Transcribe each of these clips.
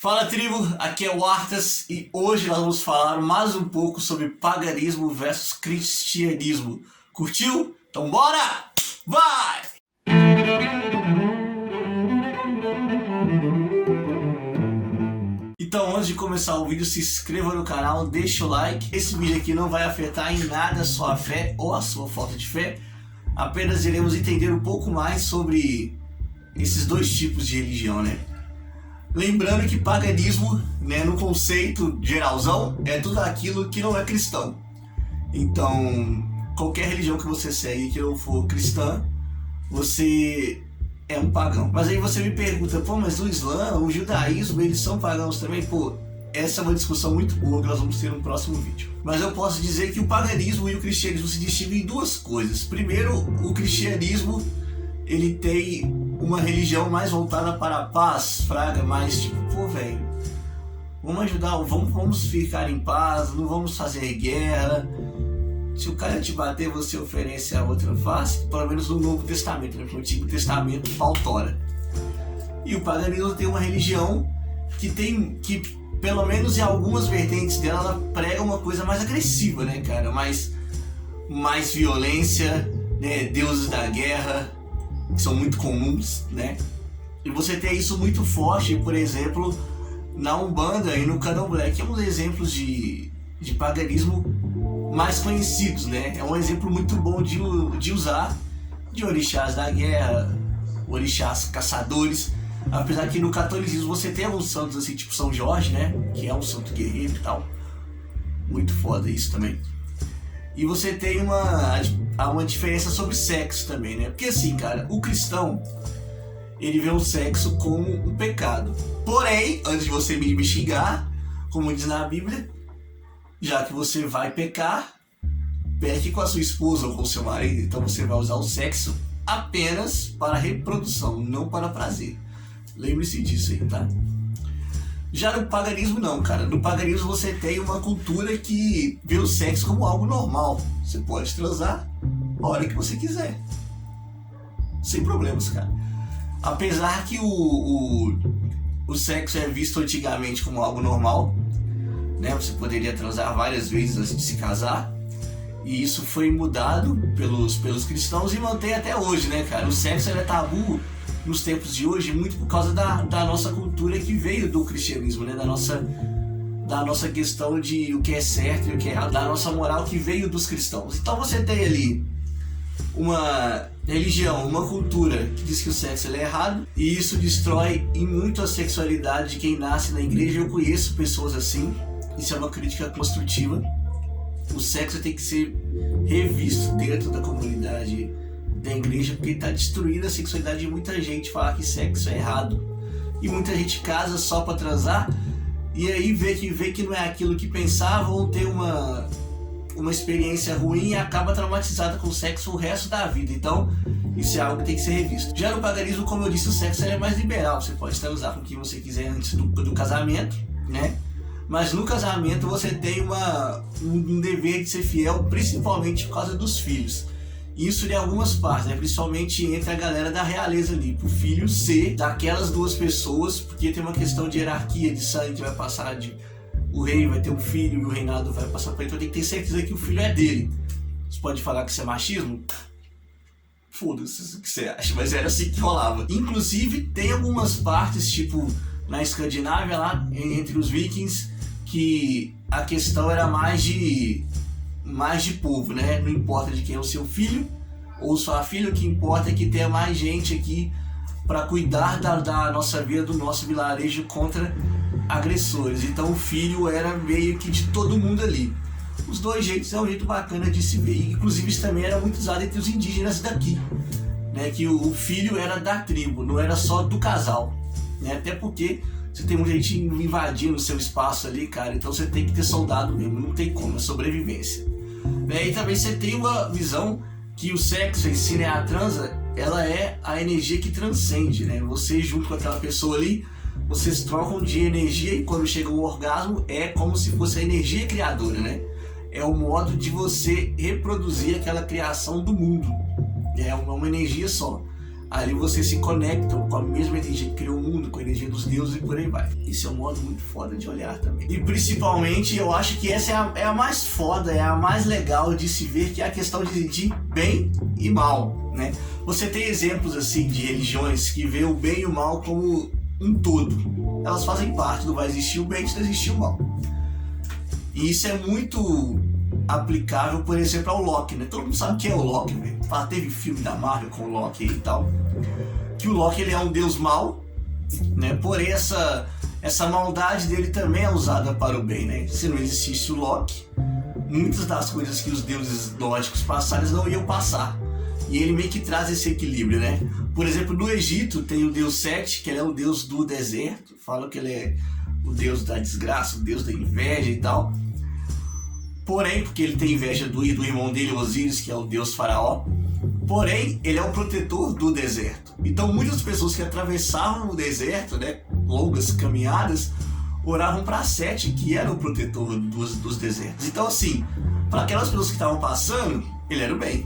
Fala tribo, aqui é o Artas e hoje nós vamos falar mais um pouco sobre paganismo versus cristianismo. Curtiu? Então bora! Vai! Então antes de começar o vídeo, se inscreva no canal, deixa o like. Esse vídeo aqui não vai afetar em nada a sua fé ou a sua falta de fé. Apenas iremos entender um pouco mais sobre esses dois tipos de religião, né? Lembrando que paganismo, né, no conceito geralzão, é tudo aquilo que não é cristão. Então, qualquer religião que você segue que não for cristã, você é um pagão. Mas aí você me pergunta, pô, mas o Islã, o judaísmo, eles são pagãos também? Pô, essa é uma discussão muito boa que nós vamos ter no próximo vídeo. Mas eu posso dizer que o paganismo e o cristianismo se distinguem em duas coisas. Primeiro, o cristianismo, ele tem uma religião mais voltada para a paz, fraga, mais tipo, pô, velho, vamos ajudar, vamos ficar em paz, não vamos fazer guerra. Se o cara te bater, você oferece a outra face, pelo menos no Novo Testamento, né? No Antigo Testamento, pautora. E o paganismo tem uma religião que pelo menos em algumas vertentes dela, ela prega uma coisa mais agressiva, né, cara? Mais violência, né? Deuses da guerra, que são muito comuns, né? E você tem isso muito forte, por exemplo, na Umbanda e no Candomblé, que é um dos exemplos de paganismo mais conhecidos, né? É um exemplo muito bom de usar, de orixás da guerra, orixás caçadores. Apesar que no catolicismo você tem alguns santos assim, tipo São Jorge, né? Que é um santo guerreiro e tal. Muito foda isso também. E você tem uma diferença sobre sexo também, né? Porque assim, cara, o cristão, ele vê o sexo como um pecado. Porém, antes de você me xingar, como diz na Bíblia, já que você vai pecar, peque com a sua esposa ou com o seu marido. Então você vai usar o sexo apenas para reprodução, não para prazer. Lembre-se disso aí, tá? Já no paganismo não, cara. No paganismo você tem uma cultura que vê o sexo como algo normal. Você pode transar a hora que você quiser. Sem problemas, cara. Apesar que o sexo é visto antigamente como algo normal, né? Você poderia transar várias vezes antes de se casar. E isso foi mudado pelos cristãos e mantém até hoje, né, cara? O sexo é tabu nos tempos de hoje, muito por causa da nossa cultura que veio do cristianismo, né? Da nossa questão de o que é certo e o que é errado, da nossa moral que veio dos cristãos. Então você tem ali uma religião, uma cultura que diz que o sexo é errado, e isso destrói em muito a sexualidade de quem nasce na igreja. Eu conheço pessoas assim, isso é uma crítica construtiva. O sexo tem que ser revisto dentro da comunidade da igreja, porque está destruindo a sexualidade de muita gente. Falar que sexo é errado, e muita gente casa só para transar e aí vê que não é aquilo que pensava, ou tem uma experiência ruim e acaba traumatizada com o sexo o resto da vida. Então isso é algo que tem que ser revisto. Já no paganismo, como eu disse, o sexo é mais liberal, você pode transar com quem você quiser antes do casamento, né? Mas no casamento você tem um dever de ser fiel, principalmente por causa dos filhos. Isso em algumas partes, né? Principalmente entre a galera da realeza ali, pro filho ser daquelas duas pessoas, porque tem uma questão de hierarquia, de sangue que vai passar o rei vai ter um filho e o reinado vai passar para ele, então tem que ter certeza que o filho é dele. Você pode falar que isso é machismo? Foda-se o que você acha, mas era assim que rolava. Inclusive tem algumas partes, tipo na Escandinávia lá, entre os vikings, que a questão era mais de povo, né? Não importa de quem é o seu filho ou sua filha, o que importa é que tenha mais gente aqui para cuidar da nossa vida, do nosso vilarejo contra agressores. Então o filho era meio que de todo mundo ali. Os dois jeitos é um jeito bacana de se ver. Inclusive isso também era muito usado entre os indígenas daqui, né? Que o filho era da tribo, não era só do casal, né? Até porque você tem muita gente invadindo o seu espaço ali, cara, então você tem que ter soldado mesmo, não tem como, é sobrevivência. E também você tem uma visão que o sexo em si, né, a transa, ela é a energia que transcende, né? Você junto com aquela pessoa ali, vocês trocam de energia, e quando chega o orgasmo é como se fosse a energia criadora, né? É o modo de você reproduzir aquela criação do mundo, é uma energia só. ali você se conecta com a mesma energia que criou o mundo, com a energia dos deuses e por aí vai. Isso é um modo muito foda de olhar também. E principalmente eu acho que essa é a mais foda, é a mais legal de se ver, que é a questão de bem e mal, né? Você tem exemplos assim de religiões que vê o bem e o mal como um todo. Elas fazem parte, não vai existir o bem se não existir o mal. E isso é muito aplicável, por exemplo, ao Loki, né? Todo mundo sabe quem é o Loki, velho. Teve filme da Marvel com o Loki e tal. Que o Loki, ele é um deus mau, né? Porém, essa maldade dele também é usada para o bem, né? Se não existisse o Loki, muitas das coisas que os deuses nórdicos passaram, eles não iam passar. E ele meio que traz esse equilíbrio, né? Por exemplo, no Egito tem o deus Sete, que ele é o deus do deserto. Falam que ele é o deus da desgraça, o deus da inveja e tal. Porém, porque ele tem inveja do irmão dele, Osíris, que é o deus faraó. Porém, ele é o protetor do deserto. Então, muitas pessoas que atravessavam o deserto, né, longas caminhadas, oravam para Sete, que era o protetor dos desertos. Então, assim, para aquelas pessoas que estavam passando, ele era o bem.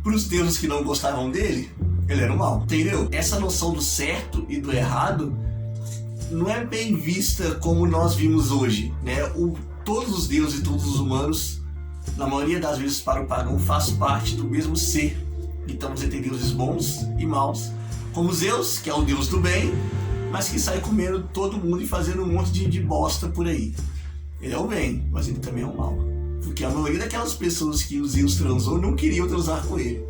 Para os deuses que não gostavam dele, ele era o mal. Entendeu? Essa noção do certo e do errado não é bem vista como nós vimos hoje, né? Todos os deuses e todos os humanos, na maioria das vezes para o pagão, faz parte do mesmo ser. Então você tem deuses bons e maus, como Zeus, que é o deus do bem, mas que sai comendo todo mundo e fazendo um monte de bosta por aí. Ele é o bem, mas ele também é o mal. Porque a maioria daquelas pessoas que o Zeus transou não queriam transar com ele.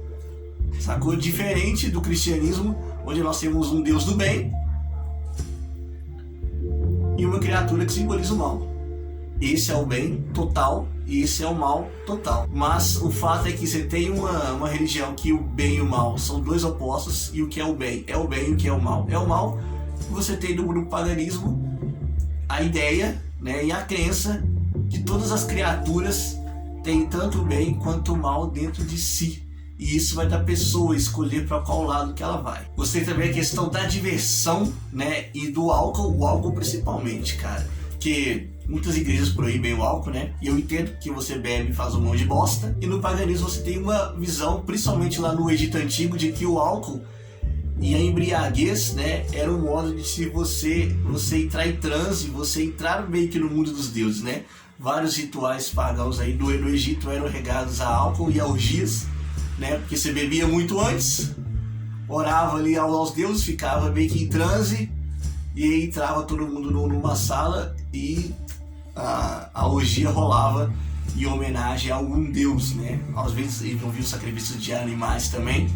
Sacou? Diferente do cristianismo, onde nós temos um deus do bem e uma criatura que simboliza o mal. Esse é o bem total e esse é o mal total. Mas o fato é que você tem uma religião que o bem e o mal são dois opostos, e o que é o bem e o que é o mal. É o mal. Você tem no grupo paganismo a ideia, né, e a crença que todas as criaturas têm tanto o bem quanto o mal dentro de si. E isso vai da pessoa escolher para qual lado que ela vai. Você tem também a questão da diversão, né, e do álcool, o álcool principalmente, cara. Porque muitas igrejas proíbem o álcool, né? E eu entendo que você bebe e faz um monte de bosta. E no paganismo você tem uma visão, principalmente lá no Egito Antigo, de que o álcool e a embriaguez, né, era um modo de se você entrar em transe, você entrar meio que no mundo dos deuses, né? Vários rituais pagãos aí no Egito eram regados a álcool e a orgias, né? Porque você bebia muito antes, orava ali aos deuses, ficava meio que em transe, e aí entrava todo mundo numa sala e a orgia rolava em homenagem a algum deus, né? Às vezes envolvia os sacrifícios de animais também.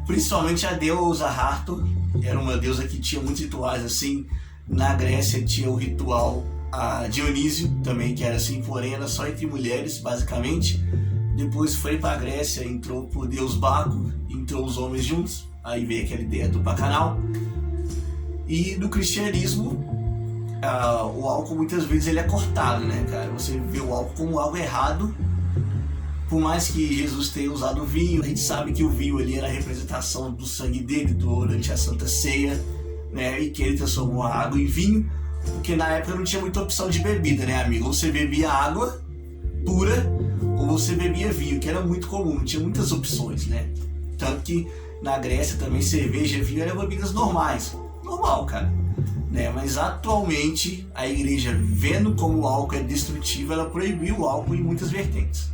Principalmente a deusa Hathor, era uma deusa que tinha muitos rituais assim. Na Grécia tinha o ritual a Dionísio também, que era assim, porém era só entre mulheres, basicamente. Depois foi para a Grécia, entrou pro deus Baco, entrou os homens juntos, aí veio aquela ideia do bacanal. E no cristianismo, o álcool muitas vezes ele é cortado, né, cara? Você vê o álcool como algo errado. Por mais que Jesus tenha usado o vinho, a gente sabe que o vinho ali era a representação do sangue dele durante a Santa Ceia, né? E que ele transformou a água em vinho, porque na época não tinha muita opção de bebida, né, amigo? Ou você bebia água pura, ou você bebia vinho, que era muito comum, não tinha muitas opções, né? Tanto que na Grécia também cerveja e vinho eram bebidas normais. Normal, cara. Né? Mas atualmente a igreja, vendo como o álcool é destrutivo, ela proibiu o álcool em muitas vertentes.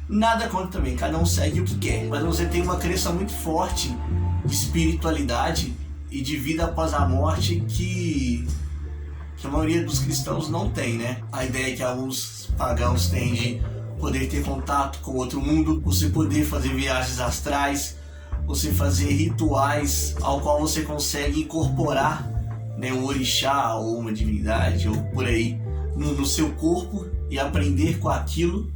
Nada contra também, cada um segue o que quer. Mas você tem uma crença muito forte de espiritualidade e de vida após a morte que a maioria dos cristãos não tem, né? A ideia que alguns pagãos têm de poder ter contato com outro mundo, você poder fazer viagens astrais, você fazer rituais ao qual você consegue incorporar, né, um orixá ou uma divindade ou por aí no seu corpo e aprender com aquilo,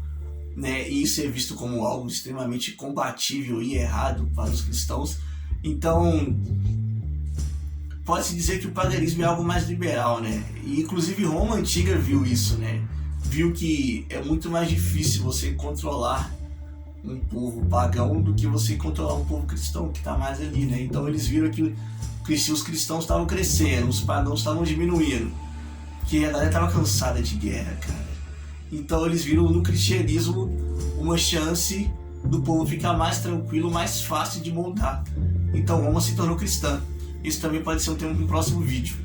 né, e isso é visto como algo extremamente compatível e errado para os cristãos. Então pode-se dizer que o paganismo é algo mais liberal, né? E inclusive Roma Antiga viu isso, né? Viu que é muito mais difícil você controlar um povo pagão do que você controlar um povo cristão que está mais ali, né? Então eles viram que os cristãos estavam crescendo, os pagãos estavam diminuindo, que a galera estava cansada de guerra, cara. Então eles viram no cristianismo uma chance do povo ficar mais tranquilo, mais fácil de moldar. Então Roma se tornou cristã. Isso também pode ser um tema para um próximo vídeo.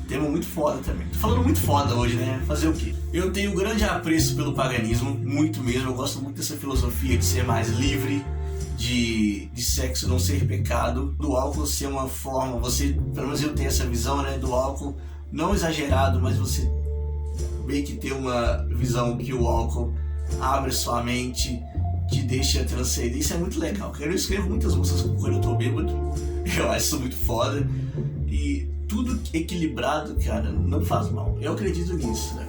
Tema muito foda também. Tô falando muito foda hoje, né? Fazer o quê? Eu tenho grande apreço pelo paganismo, muito mesmo. Eu gosto muito dessa filosofia de ser mais livre, de sexo não ser pecado, do álcool ser uma forma, você, pelo menos eu tenho essa visão, né? Do álcool não exagerado, mas você meio que ter uma visão que o álcool abre sua mente, te deixa transcender. Isso é muito legal. Eu escrevo muitas músicas quando eu tô bêbado. Eu acho isso muito foda. E tudo equilibrado, cara, não faz mal. Eu acredito nisso, né?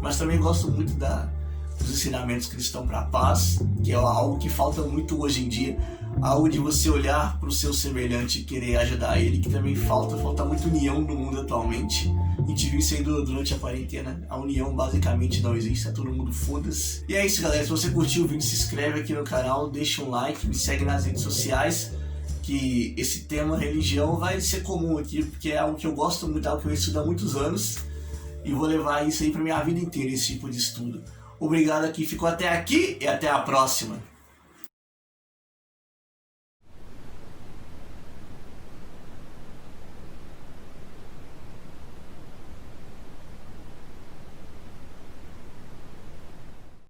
Mas também gosto muito dos ensinamentos cristãos para a paz, que é algo que falta muito hoje em dia. Algo de você olhar para o seu semelhante e querer ajudar ele, que também falta muito união no mundo atualmente. A gente viu isso aí durante a quarentena. A união basicamente não existe, tá todo mundo foda-se. E é isso, galera. Se você curtiu o vídeo, se inscreve aqui no canal, deixa um like, me segue nas redes sociais, que esse tema religião vai ser comum aqui, porque é algo que eu gosto muito, algo que eu estudo há muitos anos, e vou levar isso aí pra minha vida inteira, esse tipo de estudo. Obrigado a quem ficou até aqui e até a próxima.